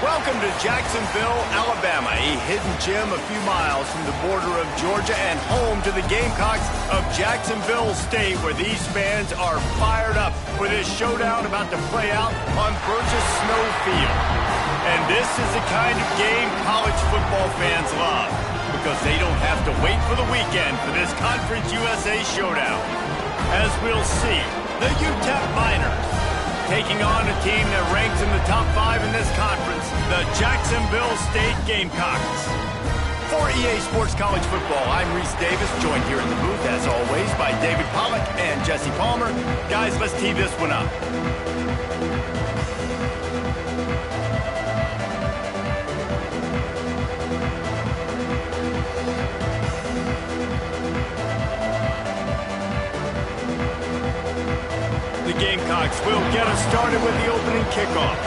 Welcome to Jacksonville, Alabama, a hidden gem a few miles from the border of Georgia and home to the Gamecocks of Jacksonville State, where these fans are fired up for this showdown about to play out on Burgess Snow Field. And this is the kind of game college football fans love, because they don't have to wait for the weekend for this Conference USA showdown. As we'll see, the Utep Miners taking on a team that ranks in the top 5 in this conference, the Jacksonville State Gamecocks. For EA Sports College Football, I'm Reese Davis, joined here in the booth, as always, by David Pollack and Jesse Palmer. Guys, let's tee this one up. The Gamecocks will get us started with the opening kickoff.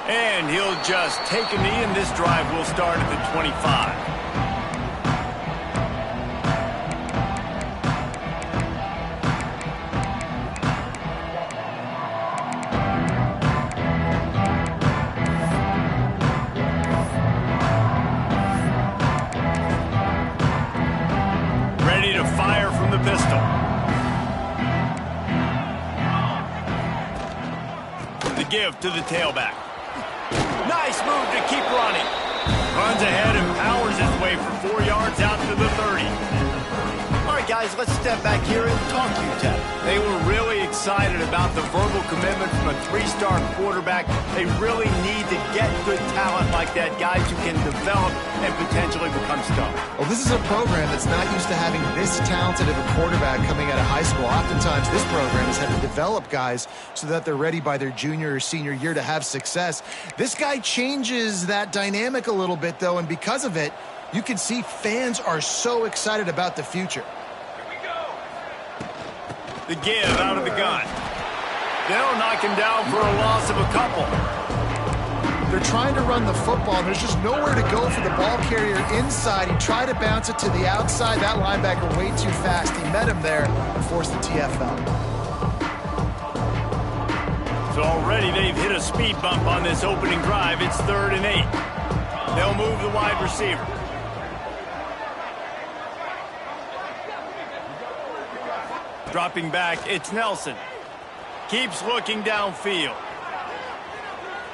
And he'll just take a knee, and this drive will start at the 25. Give to the tailback. Nice move to keep running. Runs ahead and powers his way for 4 yards out to the 30. All right, guys, let's step back here and talk Utep. They were really excited about the verbal commitment from a 3-star quarterback. They really need to get good talent like that, guys who can develop and potentially become stars. Well, this is a program that's not used to having this talented of a quarterback coming out of high school. Oftentimes, this program has had to develop guys so that they're ready by their junior or senior year to have success. This guy changes that dynamic a little bit, though, and because of it, you can see fans are so excited about the future. The give out of the gun. They'll knock him down for a loss of a couple. They're trying to run the football, and there's just nowhere to go for the ball carrier inside. He tried to bounce it to the outside. That linebacker way too fast. He met him there and forced the TFL. So already they've hit a speed bump on this opening drive. It's 3rd and 8. They'll move the wide receiver. Dropping back, it's Nelson. Keeps looking downfield.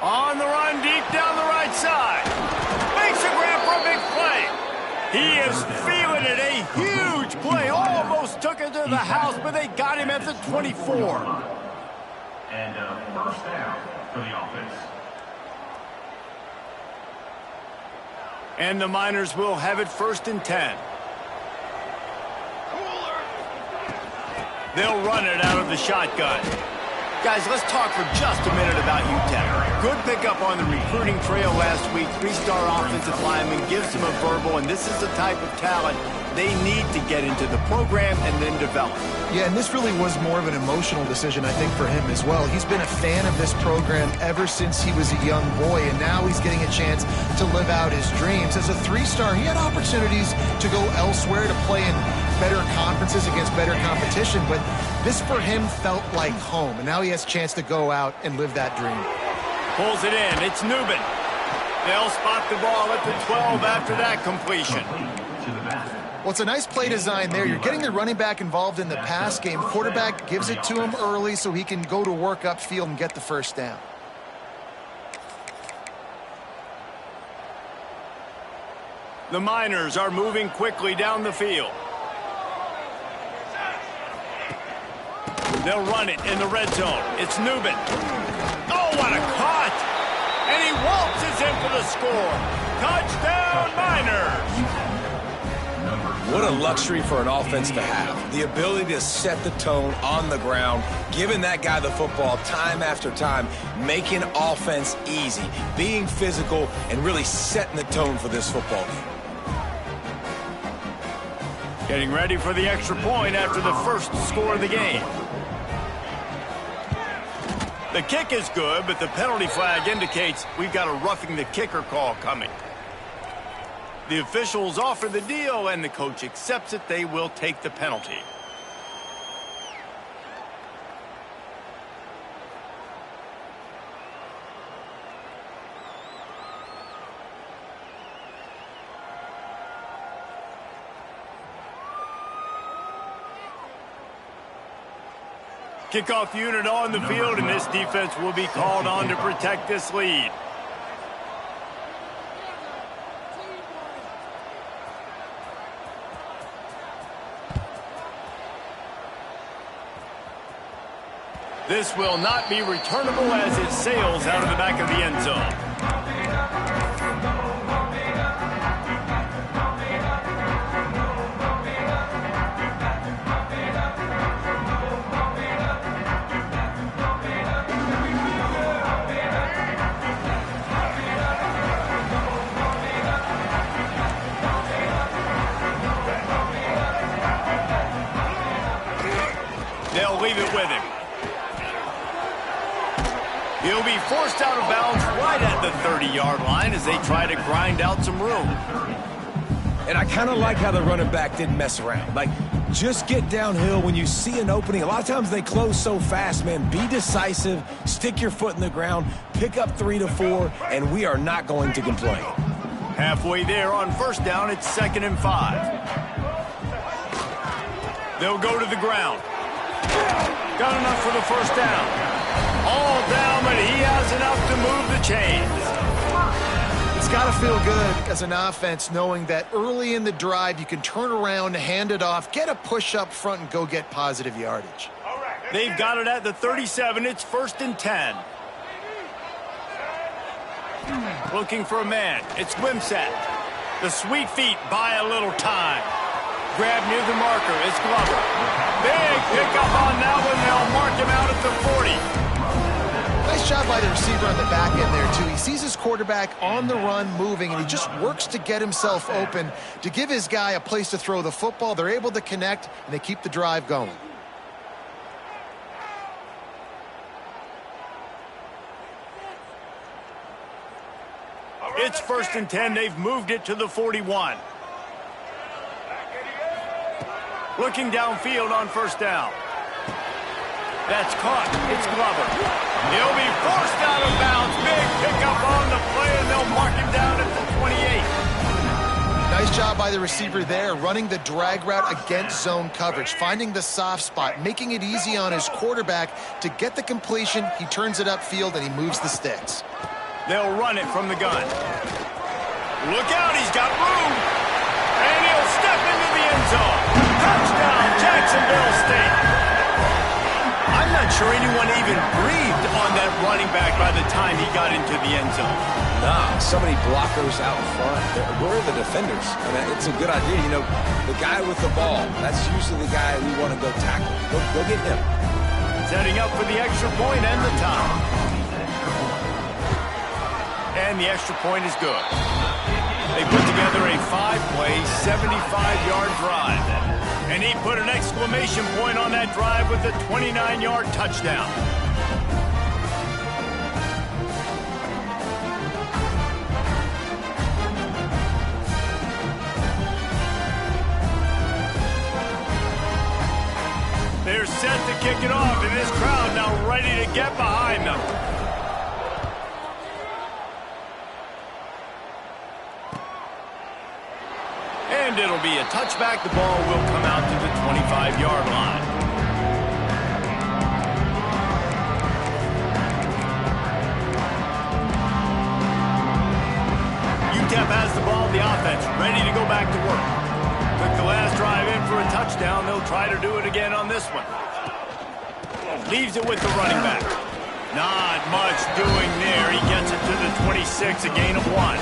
On the run, deep down the right side. Makes a grab for a big play. He is feeling it. A huge play. Almost took it to the house, but they got him at the 24. And first down for the offense. And the Miners will have it 1st and 10. They'll run it out of the shotgun. Guys, let's talk for just a minute about Utep. Good pickup on the recruiting trail last week. 3-star offensive lineman gives them a verbal, and this is the type of talent they need to get into the program and then develop. Yeah, and this really was more of an emotional decision, I think, for him as well. He's been a fan of this program ever since he was a young boy, and now he's getting a chance to live out his dreams. As a 3-star, he had opportunities to go elsewhere to play in better conferences against better competition, but this for him felt like home, and now he has a chance to go out and live that dream. Pulls it in. It's Newman. They'll spot the ball at the 12 after that completion. Well, it's a nice play design there. You're getting the running back involved in the pass game. Quarterback gives it to him early so he can go to work upfield and get the first down. The Miners are moving quickly down the field. They'll run it in the red zone. It's Newman. Oh, what a cut! And he waltzes in for the score. Touchdown, Miners! What a luxury for an offense to have. The ability to set the tone on the ground, giving that guy the football time after time, making offense easy, being physical, and really setting the tone for this football game. Getting ready for the extra point after the first score of the game. The kick is good, but the penalty flag indicates we've got a roughing the kicker call coming. The officials offer the deal, and the coach accepts it. They will take the penalty. Kickoff unit on the field, and this defense will be called on to protect this lead. This will not be returnable as it sails out of the back of the end zone. They'll leave it with him. He'll be forced out of bounds right at the 30-yard line as they try to grind out some room. And I kind of like how the running back didn't mess around. Like, just get downhill when you see an opening. A lot of times they close so fast, man. Be decisive, stick your foot in the ground, pick up 3 to 4, and we are not going to complain. Halfway there on first down, it's 2nd and 5. They'll go to the ground. Got enough for the first down. All down, but he has enough to move the chains. It's got to feel good as an offense knowing that early in the drive you can turn around, hand it off, get a push up front, and go get positive yardage. They've got it at the 37. It's 1st and 10. Looking for a man. It's Wimsatt. The sweet feet buy a little time. Grab near the marker. It's Glover. Big pickup on that one. They'll mark him out at the 40. Nice job by the receiver on the back end there, too. He sees his quarterback on the run moving, and he just works to get himself open to give his guy a place to throw the football. They're able to connect, and they keep the drive going. It's 1st and 10. They've moved it to the 41. Looking downfield on 1st down. That's caught. It's Glover. He'll be forced out of bounds. Big pickup on the play, and they'll mark him down at the 28. Nice job by the receiver there, running the drag route against zone coverage, finding the soft spot, making it easy on his quarterback to get the completion. He turns it upfield, and he moves the sticks. They'll run it from the gun. Look out, he's got room. And he'll step into the end zone. Touchdown, Jacksonville State. I'm not sure anyone even breathed on that running back by the time he got into the end zone. Nah, so many blockers out front. Where are the defenders? I mean, it's a good idea. You know, the guy with the ball, that's usually the guy we want to go tackle. Go get him. Setting up for the extra point and the tie. And the extra point is good. They put together a 5-play, 75-yard drive. And he put an exclamation point on that drive with a 29-yard touchdown. They're set to kick it off, and this crowd now ready to get behind them. And it'll be a touchback. The ball will come out to the 25-yard line. Utep has the ball, the offense ready to go back to work. Took the last drive in for a touchdown. They'll try to do it again on this one. Leaves it with the running back. Not much doing there. He gets it to the 26, a gain of 1.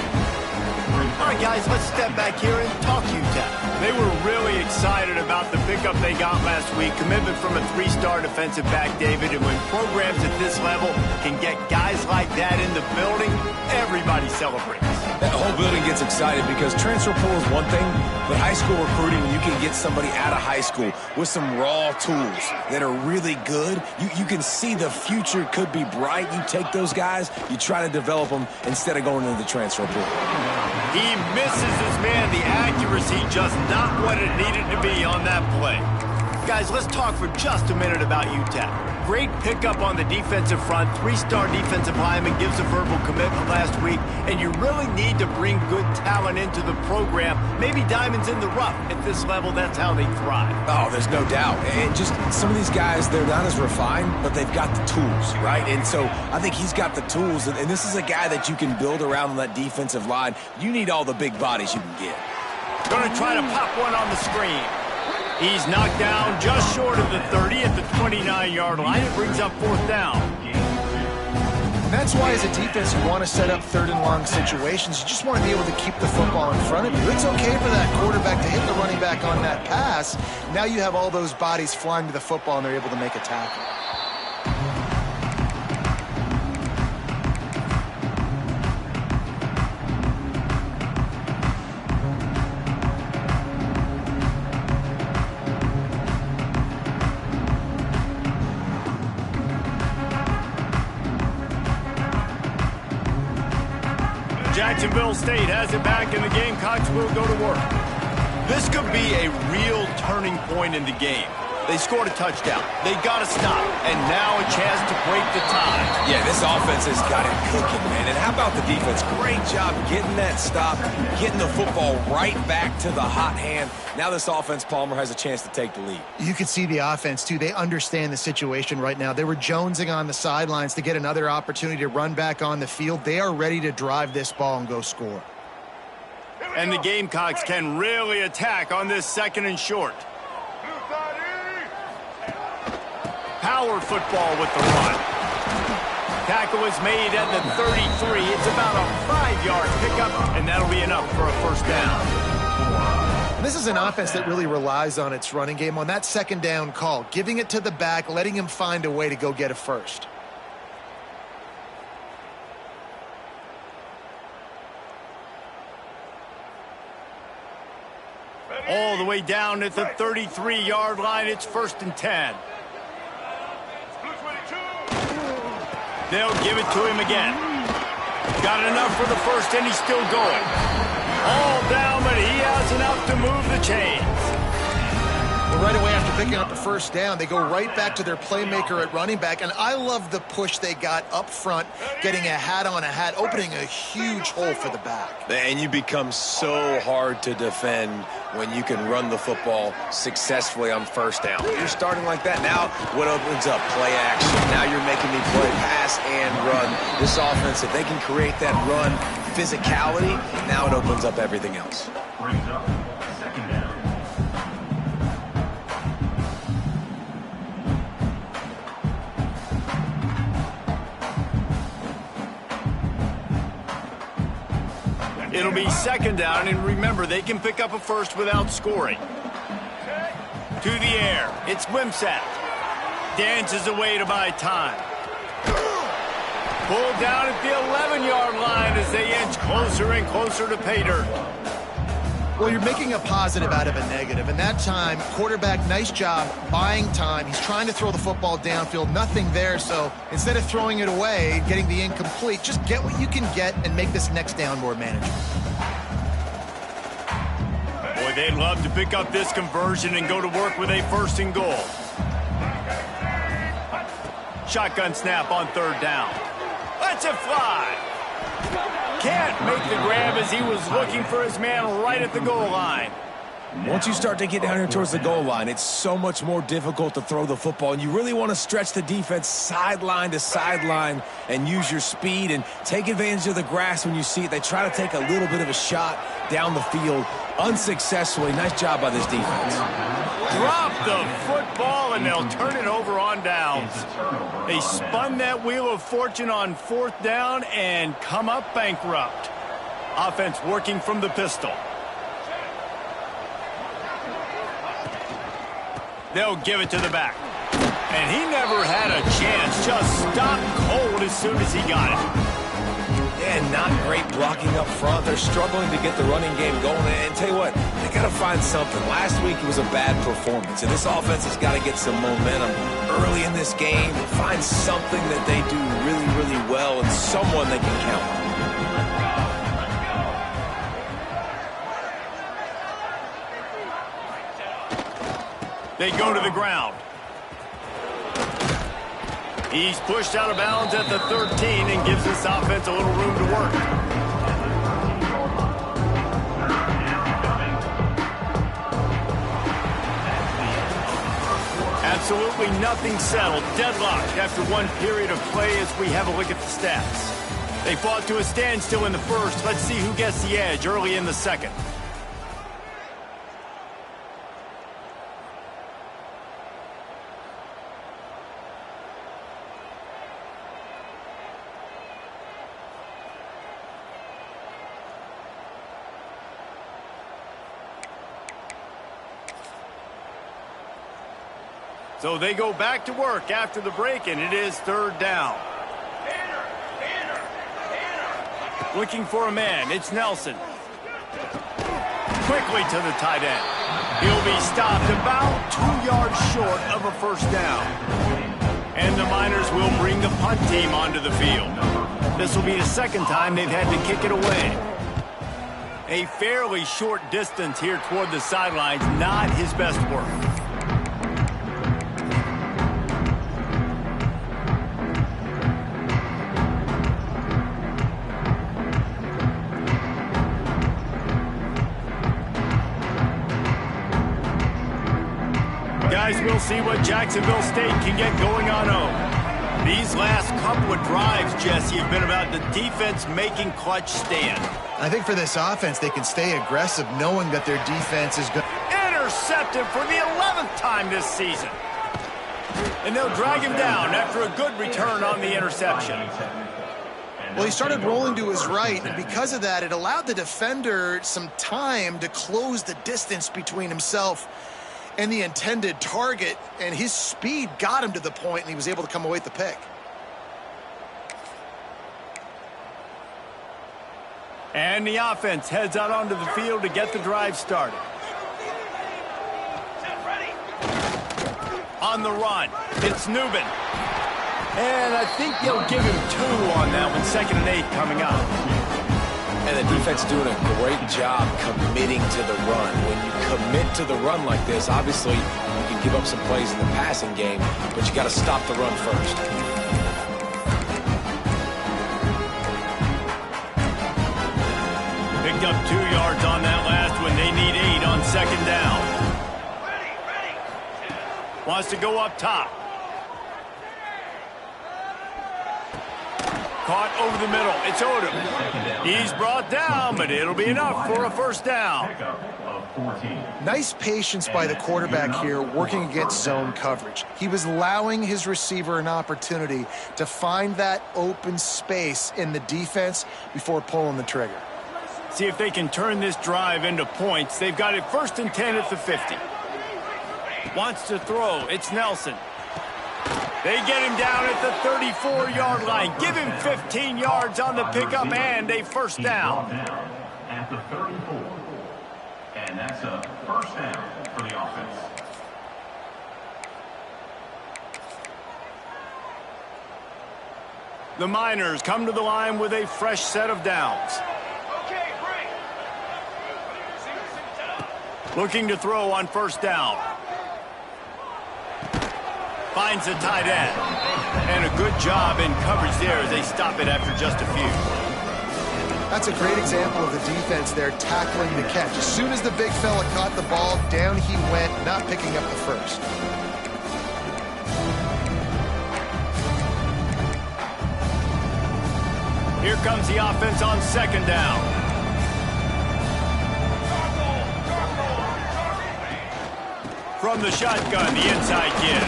All right, guys, let's step back here and talk Utep. They were really excited about the pickup they got last week. Commitment from a 3-star defensive back, David. And when programs at this level can get guys like that in the building, everybody celebrates. That whole building gets excited because transfer portal is one thing, but high school recruiting, you can get somebody out of high school with some raw tools that are really good. You can see the future could be bright. You take those guys, you try to develop them instead of going into the transfer portal. He misses his man. The accuracy just not what it needed to be on that play. Guys, let's talk for just a minute about Utep. Great pickup on the defensive front. 3-star defensive lineman gives a verbal commitment last week, and you really need to bring good talent into the program. Maybe diamonds in the rough. At this level, that's how they thrive. Oh, there's no doubt. And just some of these guys, they're not as refined, but they've got the tools, right? And so I think he's got the tools, and this is a guy that you can build around on that defensive line. You need all the big bodies you can get. Going to try to pop one on the screen. He's knocked down just short of the 30 at the 29-yard line. It brings up 4th down. And that's why, as a defense, you want to set up 3rd and long situations. You just want to be able to keep the football in front of you. It's okay for that quarterback to hit the running back on that pass. Now you have all those bodies flying to the football, and they're able to make a tackle. Jacksonville State has it back, and the Gamecocks will go to work. This could be a real turning point in the game. They scored a touchdown. They got to stop, and now a chance to break the tie. Yeah, this offense has got it cooking, man. And how about the defense? Great job getting that stop, getting the football right back to the hot hand. Now this offense, Palmer, has a chance to take the lead. You can see the offense, too. They understand the situation right now. They were jonesing on the sidelines to get another opportunity to run back on the field. They are ready to drive this ball and go score. And the Gamecocks can really attack on this 2nd and short. Power football with the run. Tackle is made at the 33. It's about a 5-yard pickup, and that'll be enough for a 1st down. This is an offense that really relies on its running game on that 2nd down call, giving it to the back, letting him find a way to go get a first. All the way down at the 33-yard line. It's 1st and 10. They'll give it to him again. Got enough for the first, and he's still going. All down, but he has enough to move the chains. Well, right away after picking up the first down, they go right back to their playmaker at running back, and I love the push they got up front, getting a hat on a hat, opening a huge hole for the back. And you become so hard to defend when you can run the football successfully on first down. You're starting like that. Now what opens up? Play action. Now you're making me play pass and run. This offense, if they can create that run physicality, now it opens up everything else. Brings up second down. It'll be second down, and remember, they can pick up a first without scoring. To the air, it's Wimsatt. Dances away to buy time. Pulled down at the 11-yard line as they inch closer and closer to pay dirt. Well, you're making a positive out of a negative, and that time, quarterback, nice job buying time. He's trying to throw the football downfield, nothing there, so instead of throwing it away, getting the incomplete, just get what you can get and make this next down more manageable. Boy, they'd love to pick up this conversion and go to work with a first and goal. Shotgun snap on third down. Let's it fly. Can't make the grab as he was looking for his man right at the goal line. Once you start to get down here towards the goal line, it's so much more difficult to throw the football, and you really want to stretch the defense sideline to sideline and use your speed and take advantage of the grass when you see it. They try to take a little bit of a shot down the field unsuccessfully. Nice job by this defense. Drop the football, and they'll turn it over on downs. They spun that wheel of fortune on fourth down and come up bankrupt. Offense working from the pistol. They'll give it to the back. And he never had a chance. Just stopped cold as soon as he got it. Yeah, not great blocking up front. They're struggling to get the running game going. And tell you what, they got to find something. Last week it was a bad performance, and this offense has got to get some momentum early in this game. Find something that they do really, really well and someone they can count on. They go to the ground. He's pushed out of bounds at the 13 and gives this offense a little room to work. Absolutely nothing settled. Deadlocked after one period of play as we have a look at the stats. They fought to a standstill in the first. Let's see who gets the edge early in the second. So they go back to work after the break, and it is third down. Looking for a man. It's Nelson. Quickly to the tight end. He'll be stopped about 2 yards short of a first down. And the Miners will bring the punt team onto the field. This will be the second time they've had to kick it away. A fairly short distance here toward the sidelines, not his best work. Guys, we'll see what Jacksonville State can get going on home. These last couple of drives, Jesse, have been about the defense making clutch stand. I think for this offense, they can stay aggressive knowing that their defense is good. Intercepted for the 11th time this season. And they'll drag him down after a good return on the interception. Well, he started rolling to his right, and because of that, it allowed the defender some time to close the distance between himself and the intended target, and his speed got him to the point, and he was able to come away with the pick. And the offense heads out onto the field to get the drive started. On the run, it's Newman. And I think they'll give him 2 on that one, 2nd and 8 coming up. And the defense doing a great job committing to the run. When you commit to the run like this, obviously you can give up some plays in the passing game, but you got to stop the run first. Picked up 2 yards on that last one. They need 8 on 2nd down. Wants to go up top. Caught over the middle. It's Odom. He's brought down, but it'll be enough for a 1st down. Nice patience by the quarterback here working against zone coverage. He was allowing his receiver an opportunity to find that open space in the defense before pulling the trigger. See if they can turn this drive into points. They've got it 1st and 10 at the 50. Wants to throw. It's Nelson. They get him down at the 34-yard line. Give him 15 yards on the pickup and a 1st down. At the 34. And that's a 1st down for the offense. The Miners come to the line with a fresh set of downs. Looking to throw on 1st down. Finds a tight end. And a good job in coverage there as they stop it after just a few. That's a great example of the defense there tackling the catch. As soon as the big fella caught the ball, down he went, not picking up the 1st. Here comes the offense on 2nd down. From the shotgun, the inside kid.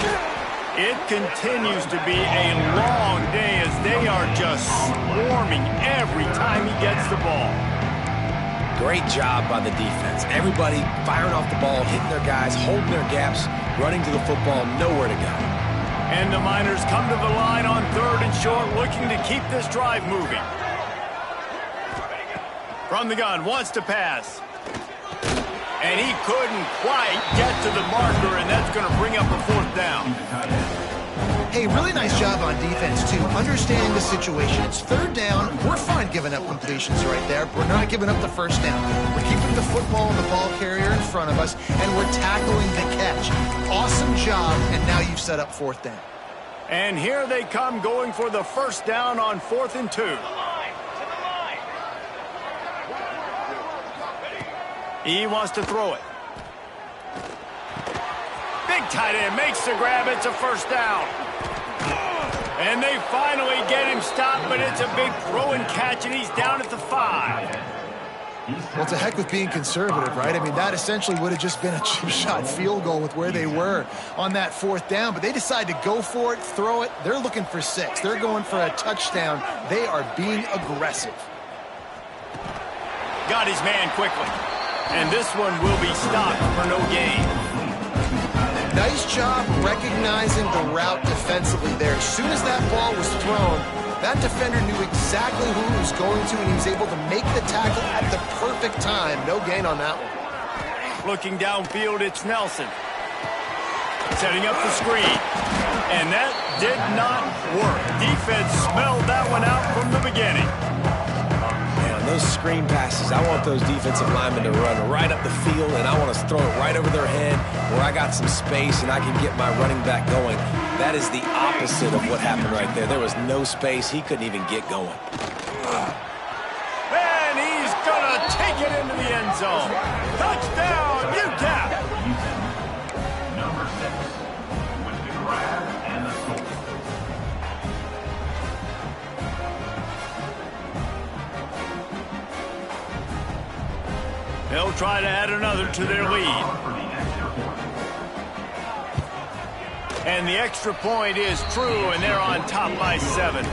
It continues to be a long day as they are just swarming every time he gets the ball. Great job by the defense. Everybody firing off the ball, hitting their guys, holding their gaps, running to the football, nowhere to go. And the Miners come to the line on 3rd and short, looking to keep this drive moving. From the gun, wants to pass. And he couldn't quite get to the marker, and that's going to bring up a 4th down. Hey, really nice job on defense, too, understanding the situation. It's 3rd down. We're fine giving up completions right there. We're not giving up the 1st down. We're keeping the football and the ball carrier in front of us, and we're tackling the catch. Awesome job, and now you've set up 4th down. And here they come going for the 1st down on 4th and 2. He wants to throw it. Big tight end makes the grab. It's a 1st down. And they finally get him stopped, but it's a big throw and catch, and he's down at the 5. Well, it's a heck with being conservative, right? I mean, that essentially would have just been a chip shot field goal with where they were on that 4th down, but they decide to go for it, throw it. They're looking for 6. They're going for a touchdown. They are being aggressive. Got his man quickly. And this one will be stopped for no gain. Nice job recognizing the route defensively there. As soon as that ball was thrown, that defender knew exactly who he was going to, and he was able to make the tackle at the perfect time. No gain on that one. Looking downfield, it's Nelson. Setting up the screen. And that did not work. Defense smelled that one out from the beginning. Those screen passes, I want those defensive linemen to run right up the field, and I want to throw it right over their head where I got some space and I can get my running back going. That is the opposite of what happened right there. There was no space. He couldn't even get going. And he's going to take it into the end zone. Touchdown, Utep! Number 6 with the grab and the score. They'll try to add another to their lead. And the extra point is true, and they're on top by 7.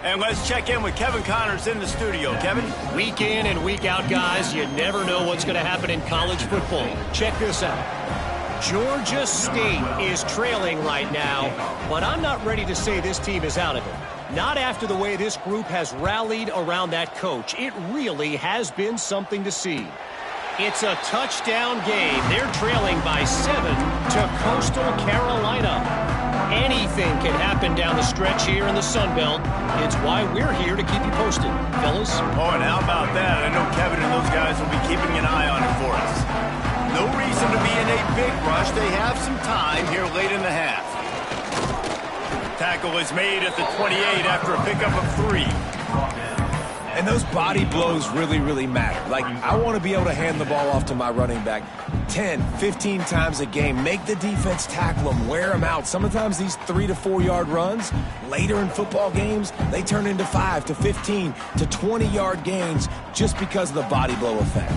And let's check in with Kevin Connors in the studio. Kevin? Week in and week out, guys, you never know what's going to happen in college football. Check this out. Georgia State is trailing right now, but I'm not ready to say this team is out of it. Not after the way this group has rallied around that coach. It really has been something to see. It's a touchdown game. They're trailing by 7 to Coastal Carolina. Anything anything can happen down the stretch here in the Sun Belt. It's why we're here to keep you posted, fellas. Oh, and how about that? I know Kevin and those guys will be keeping an eye on it for us. No reason to be in a big rush. They have some time here late in the half. Tackle is made at the 28 after a pickup of 3. And those body blows really, really matter. Like, I want to be able to hand the ball off to my running back 10, 15 times a game. Make the defense tackle them, wear them out. Sometimes these 3 to 4 yard runs, later in football games, they turn into 5 to 15 to 20 yard gains just because of the body blow effect.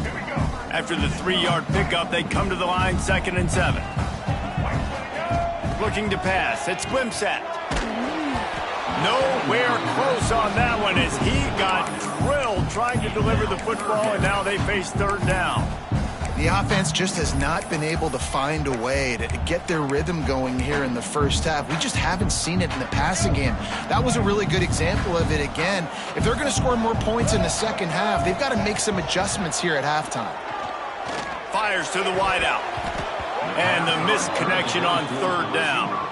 After the 3-yard pickup, they come to the line 2nd and 7. Looking to pass. It's Glimsat. Nowhere close on that one as he got drilled trying to deliver the football, and now they face 3rd down. The offense just has not been able to find a way to get their rhythm going here in the first half. We just haven't seen it in the passing game. That was a really good example of it again. If they're going to score more points in the second half, they've got to make some adjustments here at halftime. Fires to the wideout. And the missed connection on 3rd down.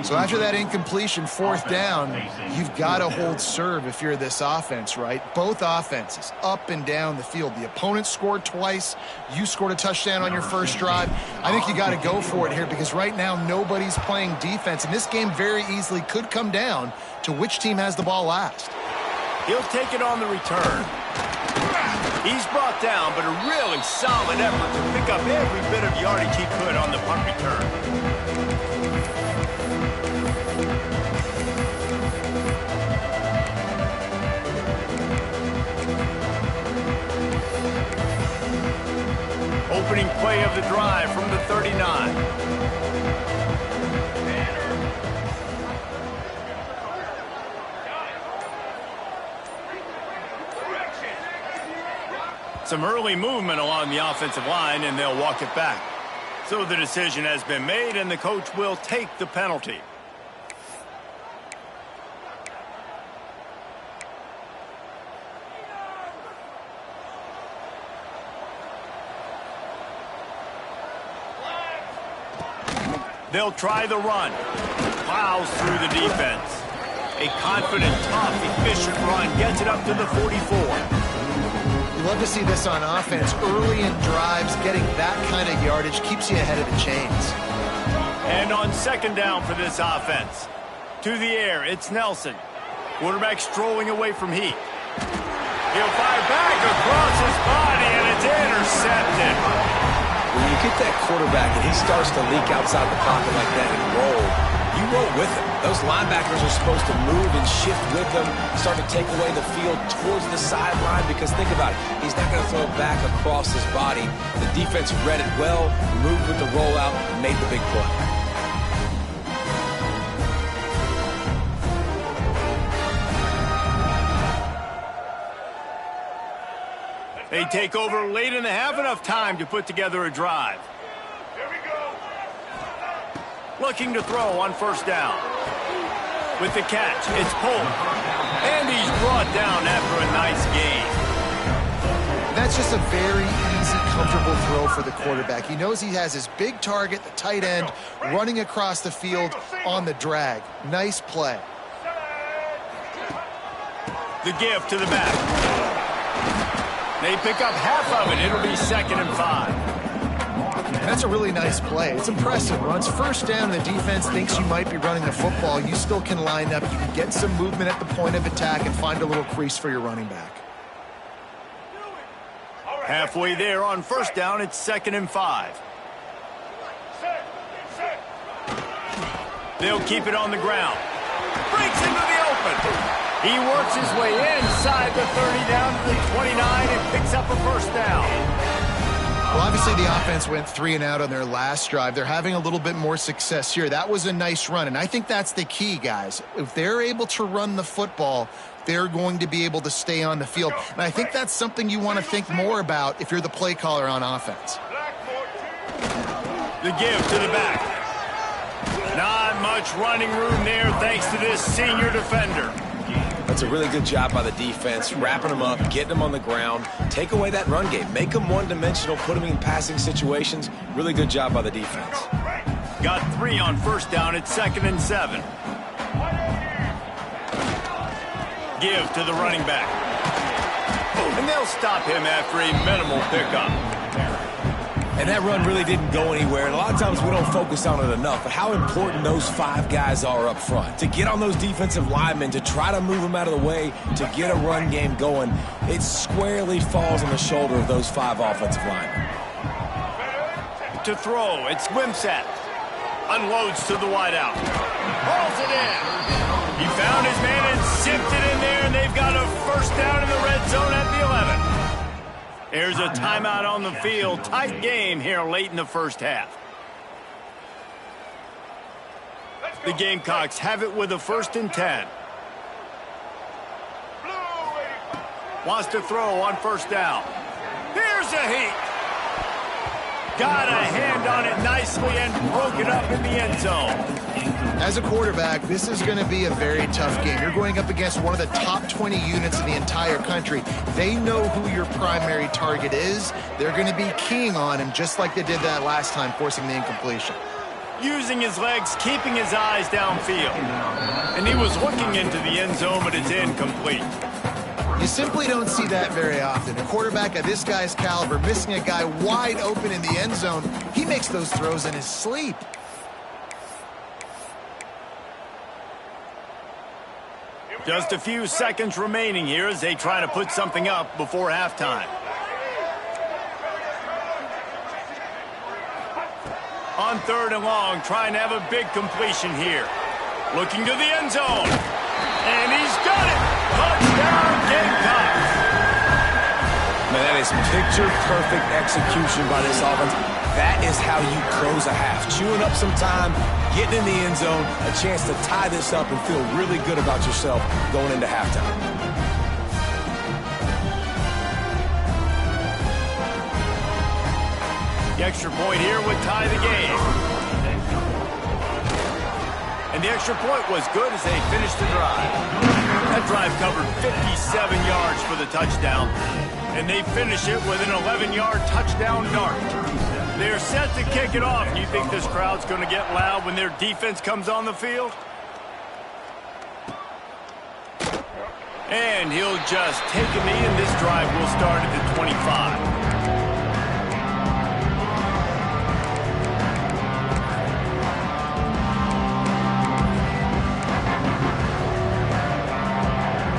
So after that incompletion, 4th down, you've got to hold serve if you're this offense, right? Both offenses up and down the field. The opponent scored twice. You scored a touchdown on your first drive. I think you got to go for it here because right now nobody's playing defense. And this game very easily could come down to which team has the ball last. He'll take it on the return. He's brought down, but a really solid effort to pick up every bit of yardage he could on the punt return. Opening play of the drive from the 39. Some early movement along the offensive line, and they'll walk it back. So the decision has been made, and the coach will take the penalty. They'll try the run. Plows through the defense. A confident, tough, efficient run gets it up to the 44. You love to see this on offense. Early in drives, getting that kind of yardage keeps you ahead of the chains. And on 2nd down for this offense. To the air, it's Nelson. Quarterback strolling away from Heat. He'll fire back across his body, and it's intercepted. When you get that quarterback and he starts to leak outside the pocket like that and roll, you roll with him. Those linebackers are supposed to move and shift with him, start to take away the field towards the sideline because think about it. He's not going to throw it back across his body. The defense read it well, moved with the rollout, and made the big play. They take over late in the half, enough time to put together a drive. Here we go. Looking to throw on 1st down. With the catch, it's pulled. And he's brought down after a nice gain. That's just a very easy, comfortable throw for the quarterback. He knows he has his big target, the tight end, running across the field on the drag. Nice play. The give to the back. They pick up half of it. It'll be 2nd and 5. That's a really nice play. It's impressive. Once 1st down, the defense thinks you might be running the football. You still can line up. You can get some movement at the point of attack and find a little crease for your running back. Halfway there on 1st down, it's 2nd and 5. They'll keep it on the ground. Breaks into the open. He works his way inside the 30 down to the 29 and picks up a 1st down. Well, obviously the offense went 3 and out on their last drive. They're having a little bit more success here. That was a nice run, and I think that's the key, guys. If they're able to run the football, they're going to be able to stay on the field. And I think that's something you want to think more about if you're the play caller on offense. The give to the back. Not much running room there thanks to this senior defender. That's a really good job by the defense, wrapping them up, getting them on the ground, take away that run game, make them one-dimensional, put them in passing situations. Really good job by the defense. got 3 on first down at 2nd and 7. Give to the running back. And they'll stop him after a minimal pickup. And that run really didn't go anywhere. And a lot of times we don't focus on it enough, but how important those 5 guys are up front. To get on those defensive linemen, to try to move them out of the way, to get a run game going, it squarely falls on the shoulder of those 5 offensive linemen. To throw, it's Wimsatt. Unloads to the wideout. Hauls it in. He found his man and zipped it in there, and they've got a first down in the red zone at the 11. Here's a timeout on the field. Tight game here late in the first half. The Gamecocks have it with a 1st and 10. Wants to throw on first down. Here's a heat. Got a hand on it nicely and broke it up in the end zone. As a quarterback, this is going to be a very tough game. You're going up against one of the top 20 units in the entire country. They know who your primary target is. They're going to be keying on him just like they did that last time, forcing the incompletion. Using his legs, keeping his eyes downfield. And he was looking into the end zone, but it's incomplete. You simply don't see that very often. A quarterback of this guy's caliber missing a guy wide open in the end zone, he makes those throws in his sleep. Just a few seconds remaining here as they try to put something up before halftime. On 3rd and long, trying to have a big completion here. Looking to the end zone. And he's done it! Touchdown, Gamecocks! Man, that is picture-perfect execution by this offense. That is how you close a half. Chewing up some time, getting in the end zone, a chance to tie this up and feel really good about yourself going into halftime. The extra point here would tie the game. And the extra point was good as they finished the drive. That drive covered 57 yards for the touchdown. And they finish it with an 11-yard touchdown dart. They're set to kick it off. You think this crowd's going to get loud when their defense comes on the field? And he'll just take a knee, and this drive will start at the 25.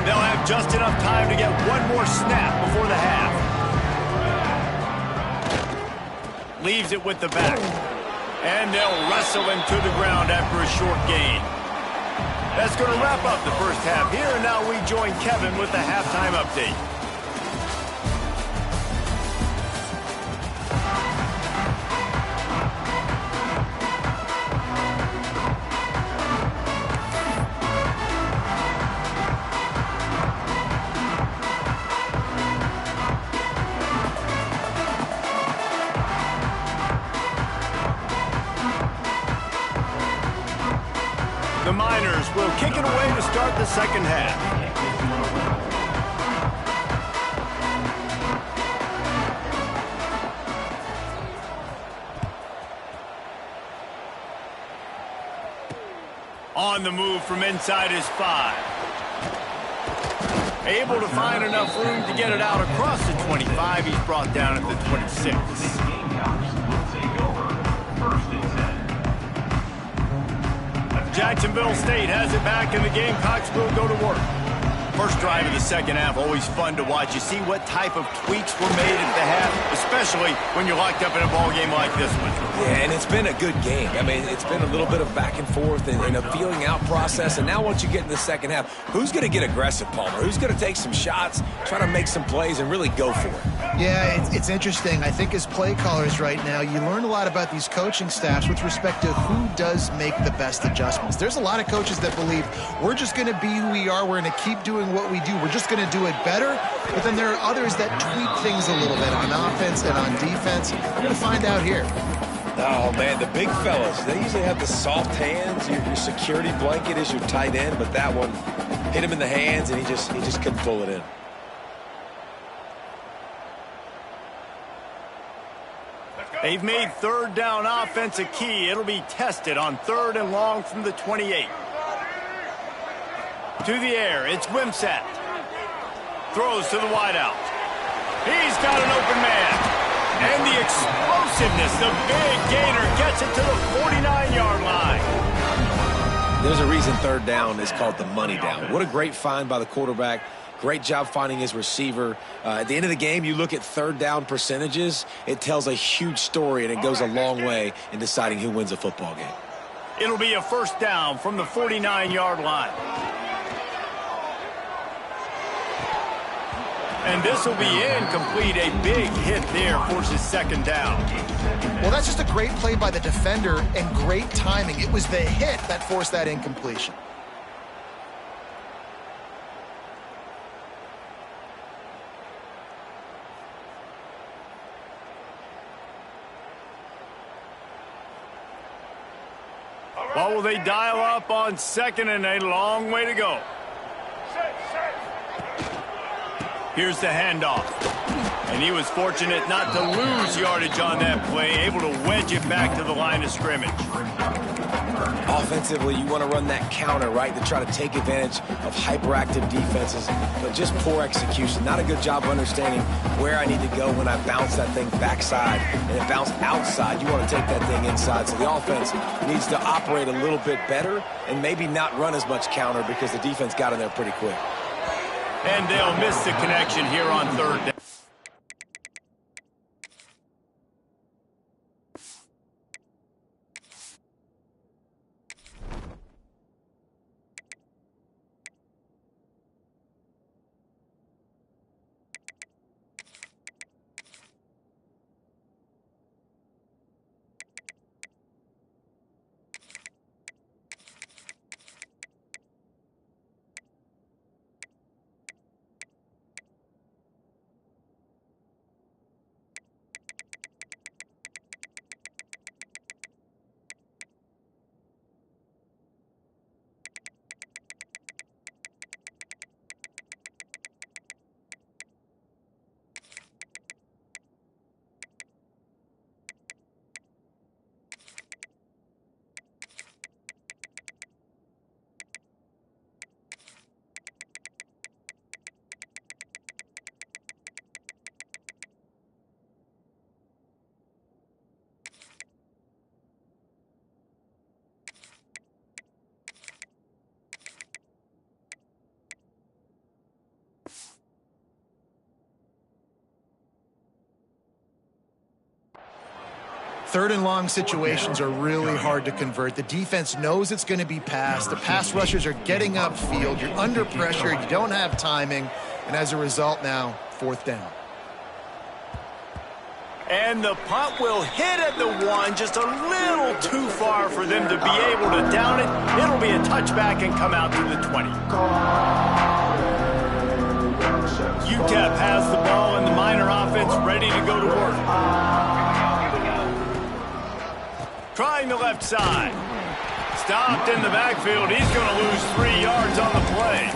They'll have just enough time to get one more snap before the half. Leaves it with the back. And they'll wrestle him to the ground after a short gain. That's going to wrap up the first half here, and now we join Kevin with the halftime update. The Miners will kick it away to start the second half. On the move from inside his 5. Able to find enough room to get it out across the 25. He's brought down at the 26. Jacksonville State has it back, and the Gamecocks will go to work. First drive of the second half, always fun to watch. You see what type of tweaks were made at the half, especially when you're locked up in a ball game like this one. Yeah, and it's been a good game. I mean, it's been a little bit of back and forth and a feeling out process. And now once you get in the second half, who's going to get aggressive, Palmer? Who's going to take some shots, try to make some plays, and really go for it? Yeah, it's interesting. I think as play callers right now, you learn a lot about these coaching staffs with respect to who does make the best adjustments. There's a lot of coaches that believe we're just going to be who we are. We're going to keep doing what we do. We're just going to do it better. But then there are others that tweak things a little bit on offense and on defense. We're going to find out here. Oh, man, the big fellas, they usually have the soft hands. Your security blanket is your tight end, but that one hit him in the hands, and he just couldn't pull it in. They've made third down offense a key. It'll be tested on 3rd and long from the 28. To the air, it's Wimsatt. Throws to the wideout. He's got an open man. And the explosiveness, the big gainer gets it to the 49-yard line. There's a reason 3rd down is called the money down. What a great find by the quarterback. Great job finding his receiver. At the end of the game, you look at 3rd down percentages. It tells a huge story, and it goes a long way in deciding who wins a football game. It'll be a 1st down from the 49-yard line. And this will be incomplete. A big hit there forces 2nd down. Well, that's just a great play by the defender and great timing. It was the hit that forced that incompletion. What will they dial up on 2nd and a long way to go? Here's the handoff. And he was fortunate not to lose yardage on that play, able to wedge it back to the line of scrimmage. Offensively, you want to run that counter, right, to try to take advantage of hyperactive defenses, but just poor execution. Not a good job of understanding where I need to go when I bounce that thing backside and it bounced outside. You want to take that thing inside. So the offense needs to operate a little bit better and maybe not run as much counter because the defense got in there pretty quick. And they'll miss the connection here on 3rd down. Third and long situations are really hard to convert. The defense knows it's going to be passed. The pass rushers are getting upfield. You're under pressure. You don't have timing. And as a result now, 4th down. And the punt will hit at the 1, just a little too far for them to be able to down it. It'll be a touchback and come out to the 20. Utep has the ball and the Miner offense ready to go to work. Trying the left side. Stopped in the backfield. He's going to lose 3 yards on the play.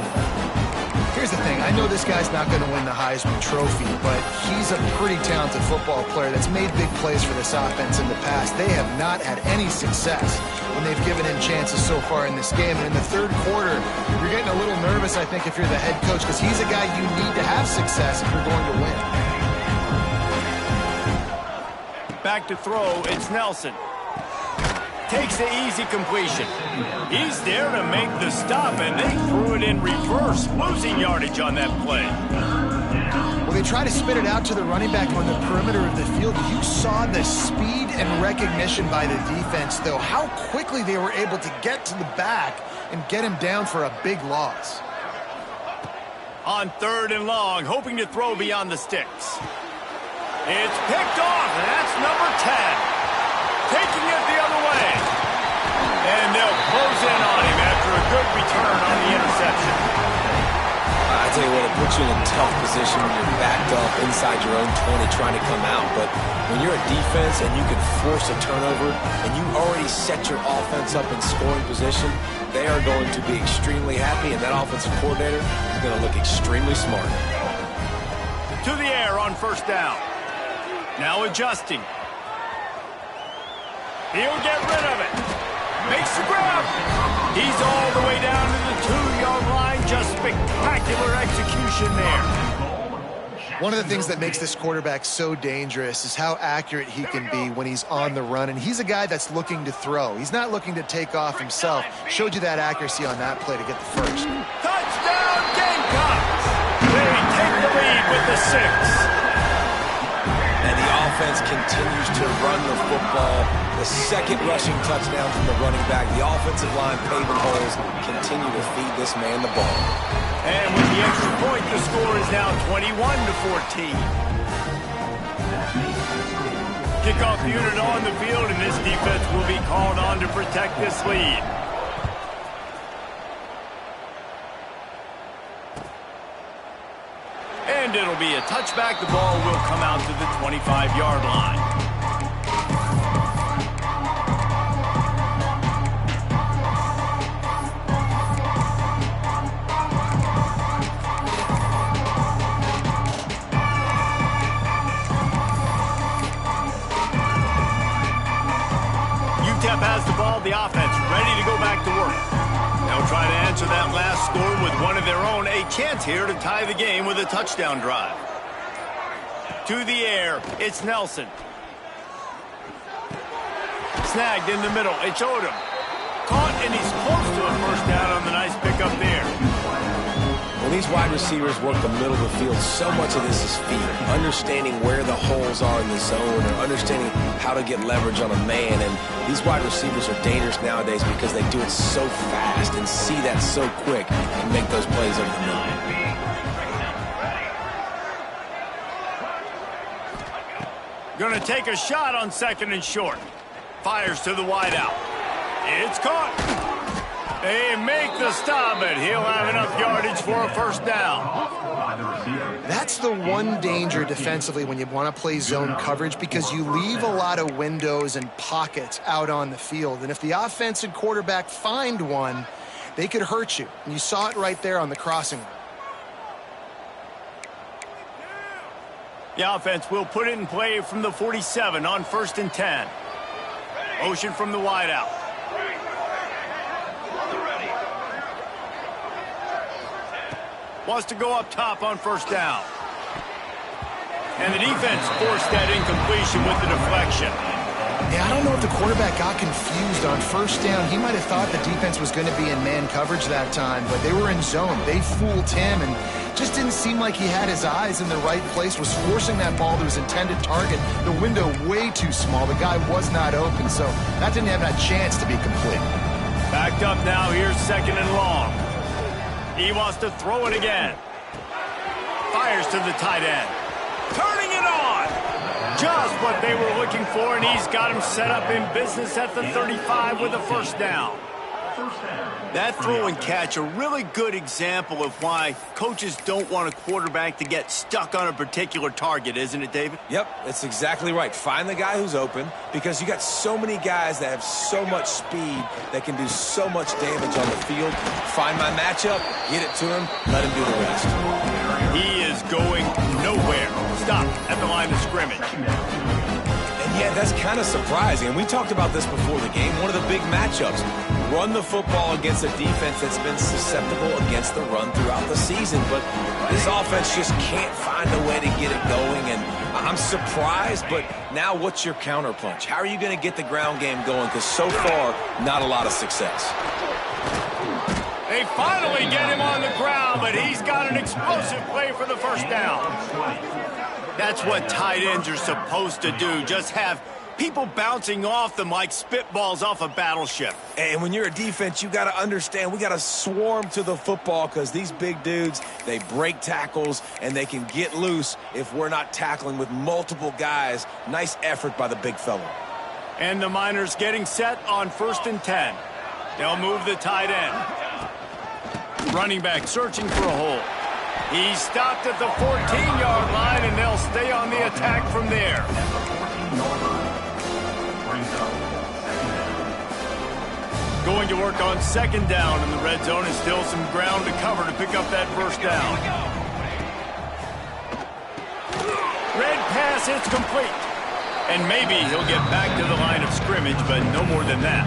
Here's the thing. I know this guy's not going to win the Heisman Trophy, but he's a pretty talented football player that's made big plays for this offense in the past. They have not had any success when they've given him chances so far in this game. And in the 3rd quarter, you're getting a little nervous, I think, if you're the head coach, because he's a guy you need to have success if you're going to win. Back to throw, it's Nelson. Takes the easy completion. He's there to make the stop, and they threw it in reverse, losing yardage on that play. Well, they try to spit it out to the running back on the perimeter of the field. You saw the speed and recognition by the defense, though, how quickly they were able to get to the back and get him down for a big loss. On 3rd and long, hoping to throw beyond the sticks. It's picked off, and that's number 10. Taking it the other way. And they'll close in on him after a good return on the interception. I tell you what, it puts you in a tough position when you're backed up inside your own 20 trying to come out. But when you're a defense and you can force a turnover and you already set your offense up in scoring position, they are going to be extremely happy, and that offensive coordinator is going to look extremely smart. To the air on 1st down. Now adjusting. He'll get rid of it. Makes the grab. He's all the way down to the 2-yard line. Just spectacular execution there. One of the things that makes this quarterback so dangerous is how accurate he can be when he's on the run. And he's a guy that's looking to throw. He's not looking to take off himself. Showed you that accuracy on that play to get the first. Touchdown, Gamecocks! They take the lead with the 6. And the offense continues to run the football. The second rushing touchdown from the running back. The offensive line paving holes continue to feed this man the ball. And with the extra point, the score is now 21-14. Kickoff unit on the field, and this defense will be called on to protect this lead. And it'll be a touchback. The ball will come out to the 25-yard line. Utep has the ball, the offense ready to go back to work. They'll try to answer that last score with one of their own. A chance here to tie the game with a touchdown drive. To the air, it's Nelson. Snagged in the middle, it's Odom. Caught, and he's close to a first down on the nice pickup there. When these wide receivers work the middle of the field, so much of this is feet. Understanding where the holes are in the zone, or understanding how to get leverage on a man. And these wide receivers are dangerous nowadays because they do it so fast and see that so quick and make those plays over the middle. Going to take a shot on 2nd and short. Fires to the wideout. It's caught. They make the stop, but he'll have enough yardage for a first down. That's the one danger defensively when you want to play zone coverage, because you leave a lot of windows and pockets out on the field. And if the offense and quarterback find one, they could hurt you. And you saw it right there on the crossing route. The offense will put it in play from the 47 on 1st and 10. Motion from the wideout. Wants to go up top on first down. And the defense forced that incompletion with the deflection. Yeah, I don't know if the quarterback got confused on first down. He might have thought the defense was going to be in man coverage that time, but they were in zone. They fooled him and just didn't seem like he had his eyes in the right place, was forcing that ball to his intended target. The window way too small. The guy was not open, so that didn't have that chance to be complete. Backed up now, here's 2nd and long. He wants to throw it again. Fires to the tight end. Turning it on. Just what they were looking for, and he's got him set up in business at the 35 with a first down. That throw and catch, a really good example of why coaches don't want a quarterback to get stuck on a particular target, isn't it, David? Yep, that's exactly right. Find the guy who's open, because you got so many guys that have so much speed that can do so much damage on the field. Find my matchup, get it to him, let him do the rest. He is going nowhere. Stop at the line of scrimmage. And yeah, that's kind of surprising. And we talked about this before the game. One of the big matchups. Run the football against a defense that's been susceptible against the run throughout the season. But this offense just can't find a way to get it going. And I'm surprised, but now what's your counterpunch? How are you going to get the ground game going? Because so far, not a lot of success. They finally get him on the ground, but he's got an explosive play for the first down. That's what tight ends are supposed to do. Just have people bouncing off them like spitballs off a battleship. And when you're a defense, you got to understand, we got to swarm to the football, because these big dudes, they break tackles and they can get loose if we're not tackling with multiple guys. Nice effort by the big fella. And the Miners getting set on 1st and 10. They'll move the tight end. Running back searching for a hole. He stopped at the 14-yard line, and they'll stay on the attack from there. Going to work on 2nd down in the red zone, and still some ground to cover to pick up that first down. Red pass, it's complete. And maybe he'll get back to the line of scrimmage, but no more than that.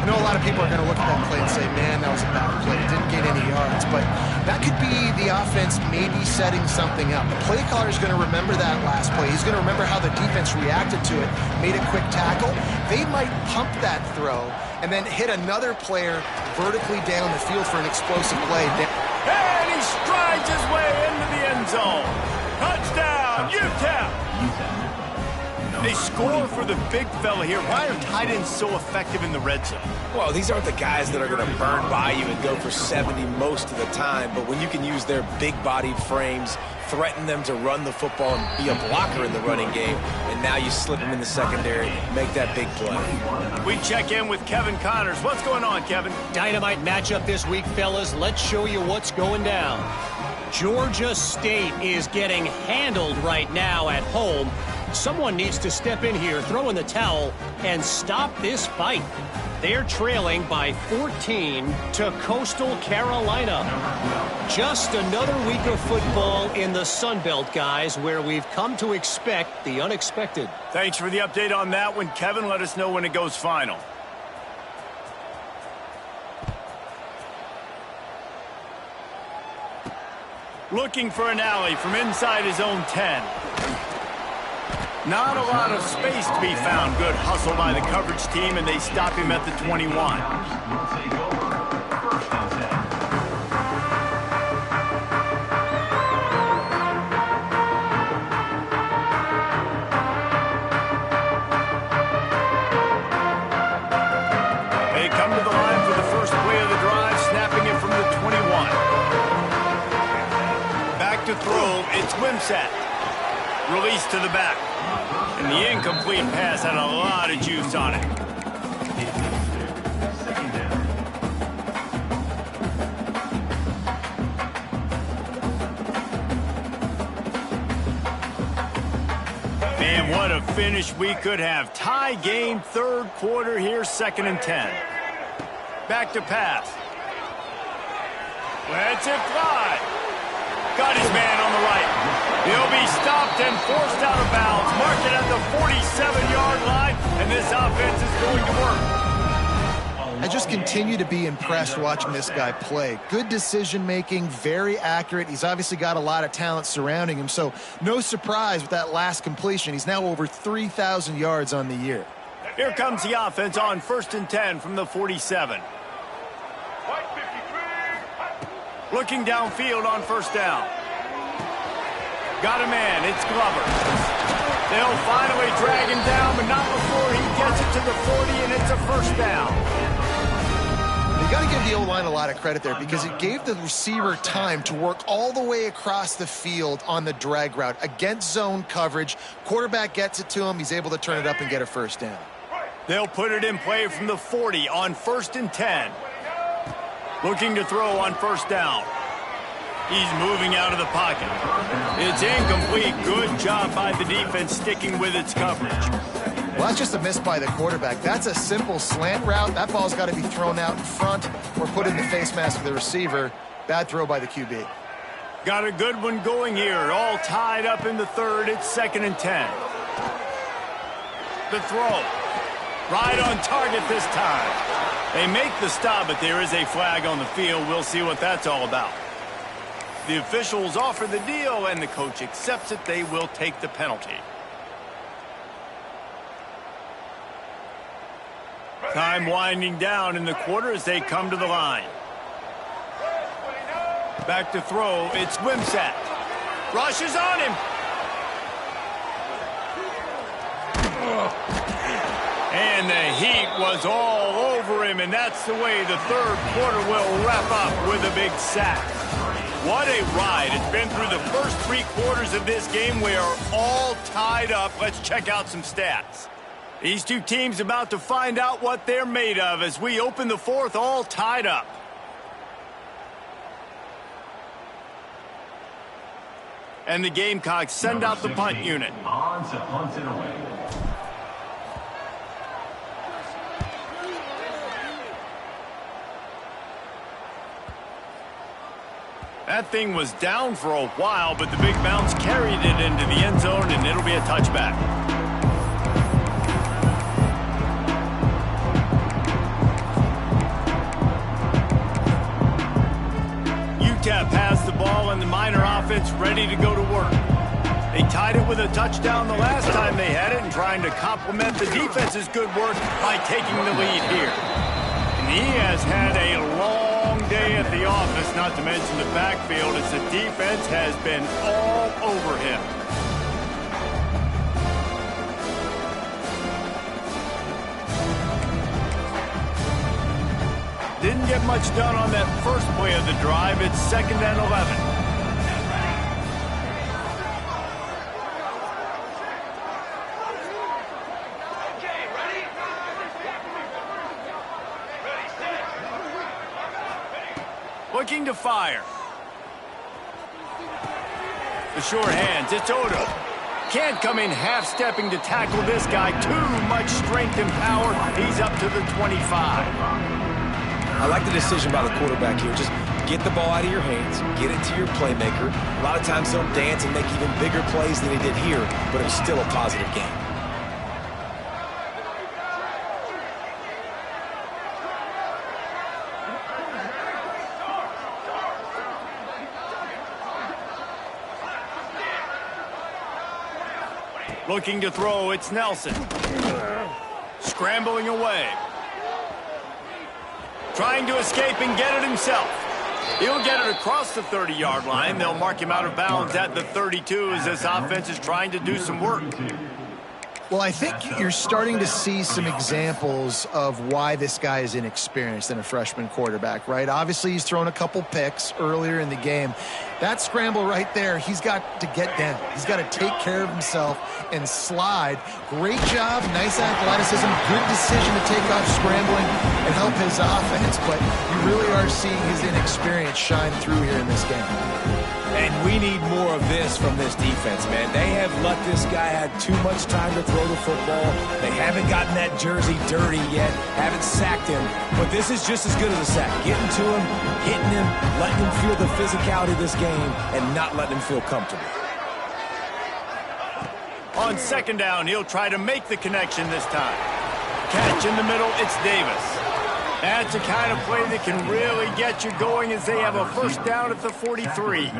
I know a lot of people are going to look at that play and say, man, that was a bad play. It didn't gain any yards. But that could be the offense maybe setting something up. The play caller is going to remember that last play. He's going to remember how the defense reacted to it, made a quick tackle. They might pump that throw and then hit another player vertically down the field for an explosive play. And he strides his way into the end zone. Touchdown, Utep! They score for the big fella here. Why are tight ends so effective in the red zone? Well, these aren't the guys that are going to burn by you and go for 70 most of the time, but when you can use their big-bodied frames, threaten them to run the football and be a blocker in the running game, and now you slip them in the secondary, make that big play. We check in with Kevin Connors. What's going on, Kevin? Dynamite matchup this week, fellas. Let's show you what's going down. Georgia State is getting handled right now at home. Someone needs to step in here, throw in the towel, and stop this fight. They're trailing by 14 to Coastal Carolina. Just another week of football in the Sun Belt, guys, where we've come to expect the unexpected. Thanks for the update on that one, Kevin. Let us know when it goes final. Looking for an alley from inside his own 10. Not a lot of space to be found. Good hustle by the coverage team, and they stop him at the 21. They come to the line for the first play of the drive, snapping it from the 21. Back to throw, it's Wimsatt. Release to the back. And the incomplete pass had a lot of juice on it. Man, what a finish we could have. Tie game, third quarter here, 2nd and 10. Back to pass. Lets it fly. Got his man on the right. He'll be stopped and forced out of bounds. Marked it at the 47-yard line, and this offense is going to work. I just continue to be impressed watching this guy play. Good decision-making, very accurate. He's obviously got a lot of talent surrounding him, so no surprise with that last completion. He's now over 3,000 yards on the year. Here comes the offense on 1st and 10 from the 47. Looking downfield on 1st down. Got a man, it's Glover. They'll finally drag him down, but not before he gets it to the 40, and it's a 1st down. You got to give the O-line a lot of credit there because it gave the receiver time to work all the way across the field on the drag route against zone coverage. Quarterback gets it to him. He's able to turn it up and get a 1st down. They'll put it in play from the 40 on 1st and 10. Looking to throw on 1st down. He's moving out of the pocket. It's incomplete. Good job by the defense sticking with its coverage. Well, that's just a miss by the quarterback. That's a simple slant route. That ball's got to be thrown out in front or put in the face mask of the receiver. Bad throw by the QB. Got a good one going here. All tied up in the 3rd. It's 2nd and 10. The throw. Right on target this time. They make the stop, but there is a flag on the field. We'll see what that's all about. The officials offer the deal, and the coach accepts it. They will take the penalty. Time winding down in the quarter as they come to the line. Back to throw. It's Wimsatt. Rushes on him. And the heat was all over him, and that's the way the 3rd quarter will wrap up with a big sack. What a ride. It's been through the first 3 quarters of this game. We are all tied up. Let's check out some stats. These two teams about to find out what they're made of as we open the 4th, all tied up. And the Gamecocks send out the punt unit. On to punt it away. That thing was down for a while, but the big bounce carried it into the end zone, and it'll be a touchback. Utep has the ball, and the Miner offense ready to go to work. They tied it with a touchdown the last time they had it, and trying to complement the defense's good work by taking the lead here. And he has had a long day at the office, not to mention the backfield, as the defense has been all over him. Didn't get much done on that first play of the drive. It's 2nd and 11. Looking to fire. The short hands, it's Odo. Can't come in half-stepping to tackle this guy. Too much strength and power. He's up to the 25. I like the decision by the quarterback here. Just get the ball out of your hands, get it to your playmaker. A lot of times he'll dance and make even bigger plays than he did here, but it was still a positive game. Looking to throw, it's Nelson. Scrambling away. Trying to escape and get it himself. He'll get it across the 30-yard line. They'll mark him out of bounds at the 32 as this offense is trying to do some work. Well, I think you're starting to see some examples of why this guy is inexperienced in a freshman quarterback, right? Obviously, he's thrown a couple picks earlier in the game. That scramble right there, he's got to get down. He's got to take care of himself and slide. Great job, nice athleticism, good decision to take off scrambling and help his offense, but you really are seeing his inexperience shine through here in this game. And we need more of this from this defense, man. They have let this guy have too much time to throw the football. They haven't gotten that jersey dirty yet, haven't sacked him. But this is just as good as a sack. Getting to him, hitting him, letting him feel the physicality of this game, and not letting him feel comfortable. On 2nd down, he'll try to make the connection this time. Catch in the middle, it's Davis. That's the kind of play that can really get you going as they have a 1st down at the 43.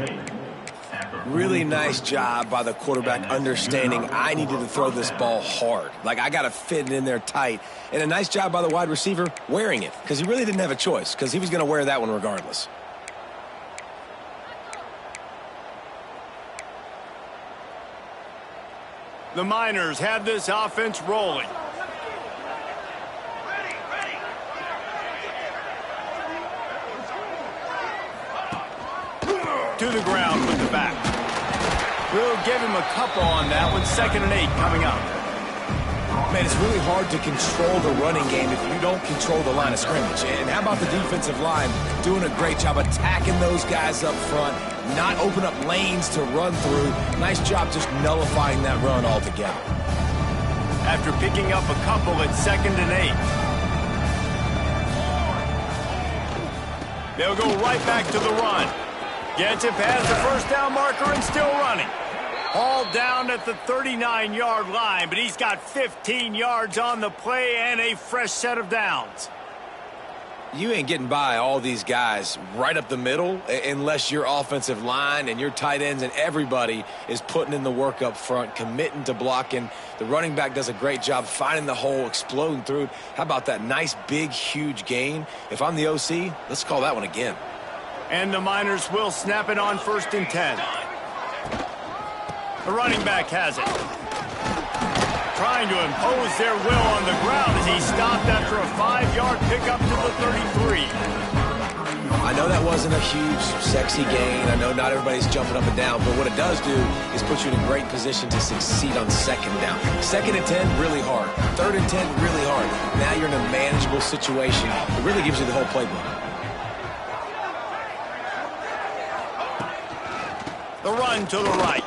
Really nice job by the quarterback understanding I needed to throw this ball hard. Like, I got to fit it in there tight. And a nice job by the wide receiver wearing it, because he really didn't have a choice, because he was going to wear that one regardless. The Miners have this offense rolling. To the ground with the back. We'll give him a couple on that one. 2nd and 8 coming up. Man, it's really hard to control the running game if you don't control the line of scrimmage. And how about the defensive line doing a great job attacking those guys up front, not open up lanes to run through. Nice job just nullifying that run altogether. After picking up a couple at 2nd and 8. They'll go right back to the run. Gets it past the 1st down marker and still running. All down at the 39-yard line, but he's got 15 yards on the play and a fresh set of downs. You ain't getting by all these guys right up the middle unless your offensive line and your tight ends and everybody is putting in the work up front, committing to blocking. The running back does a great job finding the hole, exploding through. How about that nice, big, huge gain? If I'm the OC, let's call that one again. And the Miners will snap it on 1st and 10. The running back has it. Trying to impose their will on the ground as he stopped after a 5-yard pickup to the 33. I know that wasn't a huge, sexy gain. I know not everybody's jumping up and down, but what it does do is put you in a great position to succeed on 2nd down. 2nd and 10, really hard. 3rd and 10, really hard. Now you're in a manageable situation. It really gives you the whole playbook. The run to the right.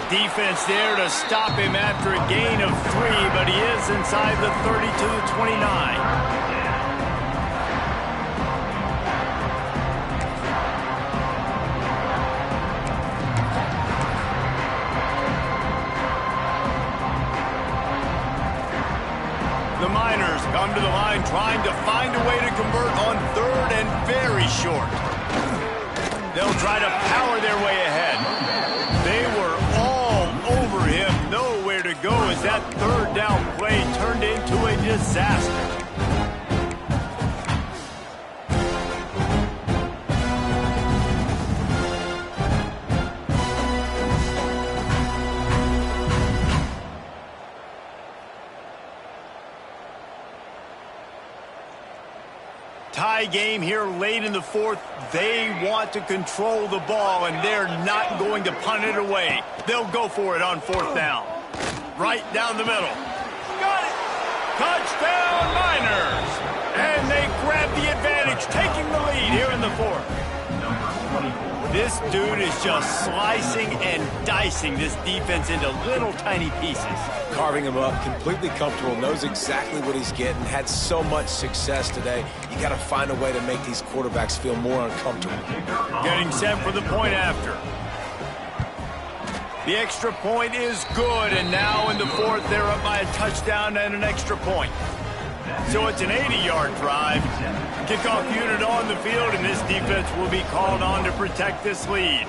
Defense there to stop him after a gain of 3, but he is inside the 32-29. come to the line trying to find a way to convert on third and very short. They'll try to power their way ahead. They were all over him. Nowhere to go as that third down play turned into a disaster. Tie game here late in the fourth. They want to control the ball, and they're not going to punt it away. They'll go for it on fourth down. Right down the middle. Got it! Touchdown, Niners! And they grab the advantage, taking the lead here in the fourth. This dude is just slicing and dicing this defense into little tiny pieces. Carving him up, completely comfortable, knows exactly what he's getting, had so much success today. You got to find a way to make these quarterbacks feel more uncomfortable. Getting set for the point after. The extra point is good, and now in the fourth, they're up by a touchdown and an extra point. So it's an 80-yard drive. Kickoff unit on the field, and this defense will be called on to protect this lead.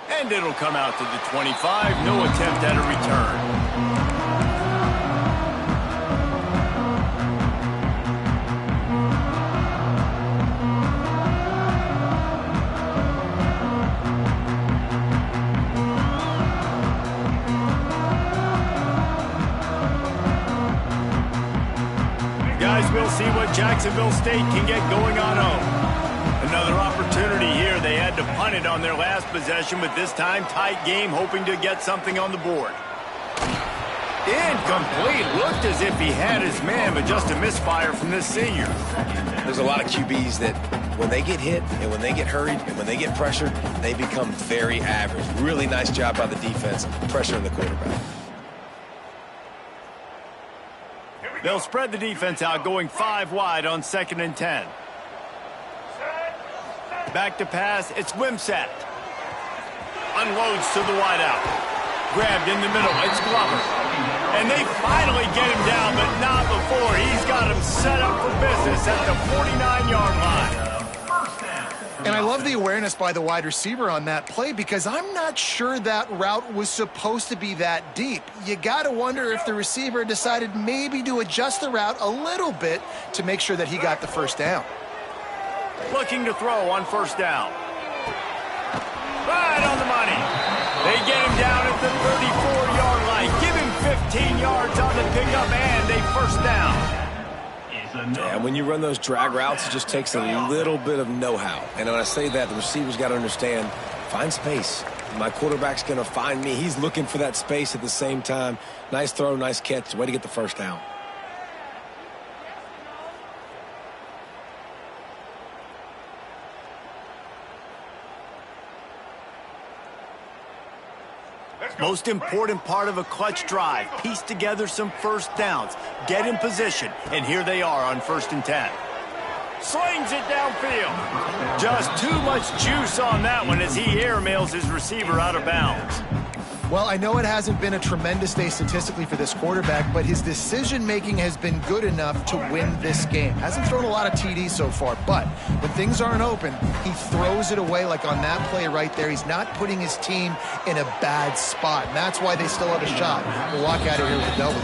And it'll come out to the 25. No attempt at a return. Guys, we'll see what Jacksonville State can get going on home. Another opportunity here. They had to punt it on their last possession, but this time tight game, hoping to get something on the board. Incomplete. Looked as if he had his man, but just a misfire from this senior. There's a lot of QBs that when they get hit and when they get hurried and when they get pressured, they become very average. Really nice job by the defense, pressuring the quarterback. They'll spread the defense out, going 5 wide on 2nd and 10. Back to pass, it's Wimsatt. Unloads to the wideout. Grabbed in the middle, it's Glover. And they finally get him down, but not before. He's got him set up for business at the 49-yard line. And I love the awareness by the wide receiver on that play because I'm not sure that route was supposed to be that deep. You got to wonder if the receiver decided maybe to adjust the route a little bit to make sure that he got the first down. Looking to throw on first down. Right on the money. They get him down at the 34-yard line. Give him 15 yards on the pickup and a first down. Yeah, when you run those drag routes, it just takes a little bit of know-how. And when I say that, the receiver's got to understand, find space. My quarterback's going to find me. He's looking for that space at the same time. Nice throw, nice catch. Way to get the first down. Most important part of a clutch drive. Piece together some first downs. Get in position. And here they are on 1st and 10. Slings it downfield. Just too much juice on that one as he airmails his receiver out of bounds. Well, I know it hasn't been a tremendous day statistically for this quarterback, but his decision-making has been good enough to win this game. Hasn't thrown a lot of TDs so far, but when things aren't open, he throws it away like on that play right there. He's not putting his team in a bad spot, and that's why they still have a shot to walk out of here with a W.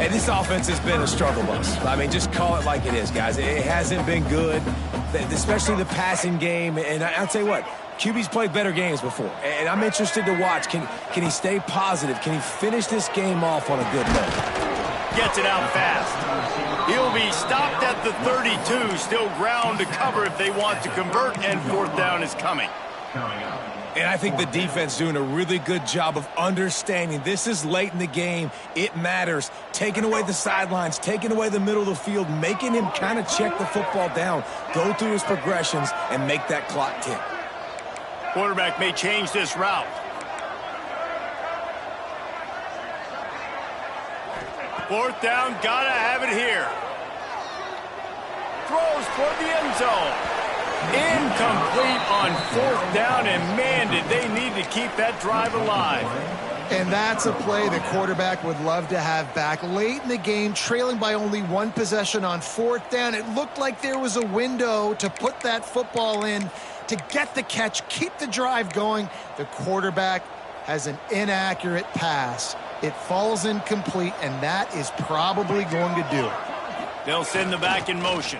And this offense has been a struggle bus. I mean, just call it like it is, guys. It hasn't been good, especially the passing game. And I'll tell you what, QB's played better games before, and I'm interested to watch. Can he stay positive? Can he finish this game off on a good note? Gets it out fast. He'll be stopped at the 32, still ground to cover if they want to convert, and fourth down is coming. And I think the defense doing a really good job of understanding this is late in the game. It matters. Taking away the sidelines, taking away the middle of the field, making him kind of check the football down, go through his progressions, and make that clock tick. Quarterback may change this route. Fourth down, gotta have it here. Throws toward the end zone. Incomplete on fourth down, and man, did they need to keep that drive alive. And that's a play the quarterback would love to have back. Late in the game, trailing by only one possession on 4th down, it looked like there was a window to put that football in, to get the catch, keep the drive going. The quarterback has an inaccurate pass. It falls incomplete, and that is probably going to do it. They'll send the back in motion.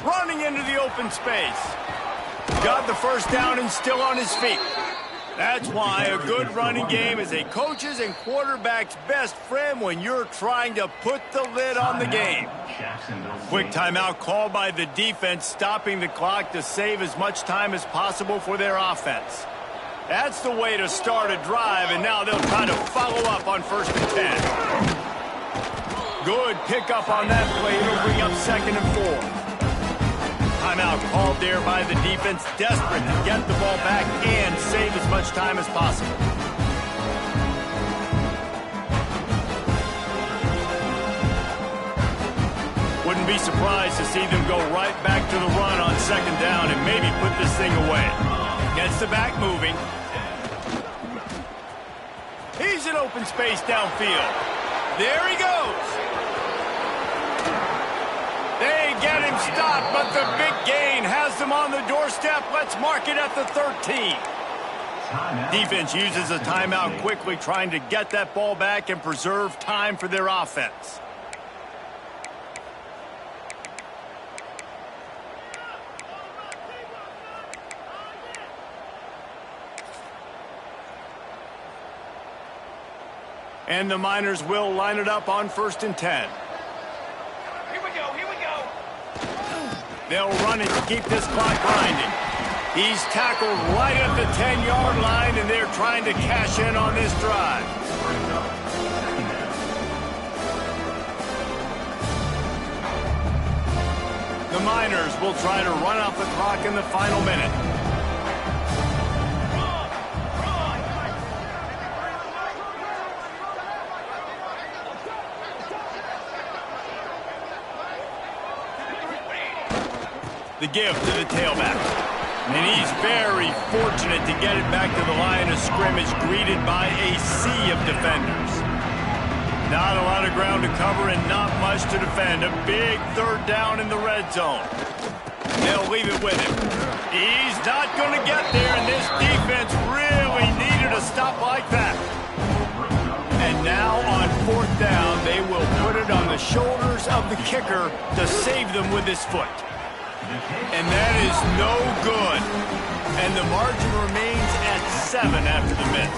Running into the open space. Got the first down and still on his feet. That's why a good running game is a coach's and quarterback's best friend when you're trying to put the lid on the game. Quick timeout called by the defense, stopping the clock to save as much time as possible for their offense. That's the way to start a drive, and now they'll try to follow up on 1st and 10. Good pickup on that play. It'll bring up 2nd and 4. Timeout called there by the defense, desperate to get the ball back and save as much time as possible. Wouldn't be surprised to see them go right back to the run on 2nd down and maybe put this thing away. Gets the back moving. He's in open space downfield. There he goes. They get him stopped, but the big gain has them on the doorstep. Let's mark it at the 13. Defense uses a timeout quickly, trying to get that ball back and preserve time for their offense. And the Miners will line it up on 1st and 10. They'll run it to keep this clock grinding. He's tackled right at the 10-yard line, and they're trying to cash in on this drive. The Miners will try to run out the clock in the final minute. The give to the tailback. And he's very fortunate to get it back to the line of scrimmage, greeted by a sea of defenders. Not a lot of ground to cover and not much to defend. A big 3rd down in the red zone. They'll leave it with him. He's not going to get there, and this defense really needed a stop like that. And now on 4th down, they will put it on the shoulders of the kicker to save them with his foot. And that is no good. And the margin remains at 7 after the miss.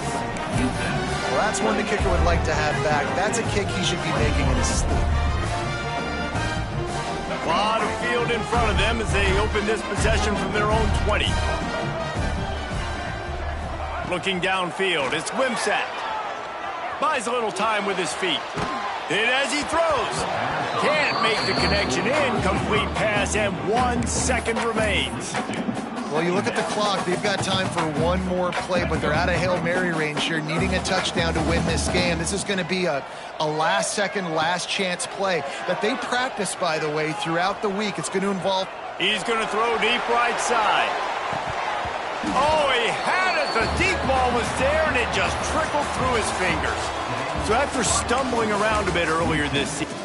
Well, that's one the kicker would like to have back. That's a kick he should be making in his sleep. A lot of field in front of them as they open this possession from their own 20. Looking downfield, it's Wimsatt. Buys a little time with his feet. Hit as he throws. Can't make the connection. Incomplete pass, and 1 second remains. Well, you look at the clock. They've got time for one more play, but they're out of Hail Mary range here, needing a touchdown to win this game. This is going to be a last-second, last-chance play that they practice, by the way, throughout the week. It's going to involve... He's going to throw deep right side. Oh, he had it. The deep ball was there, and it just trickled through his fingers. So after stumbling around a bit earlier this season,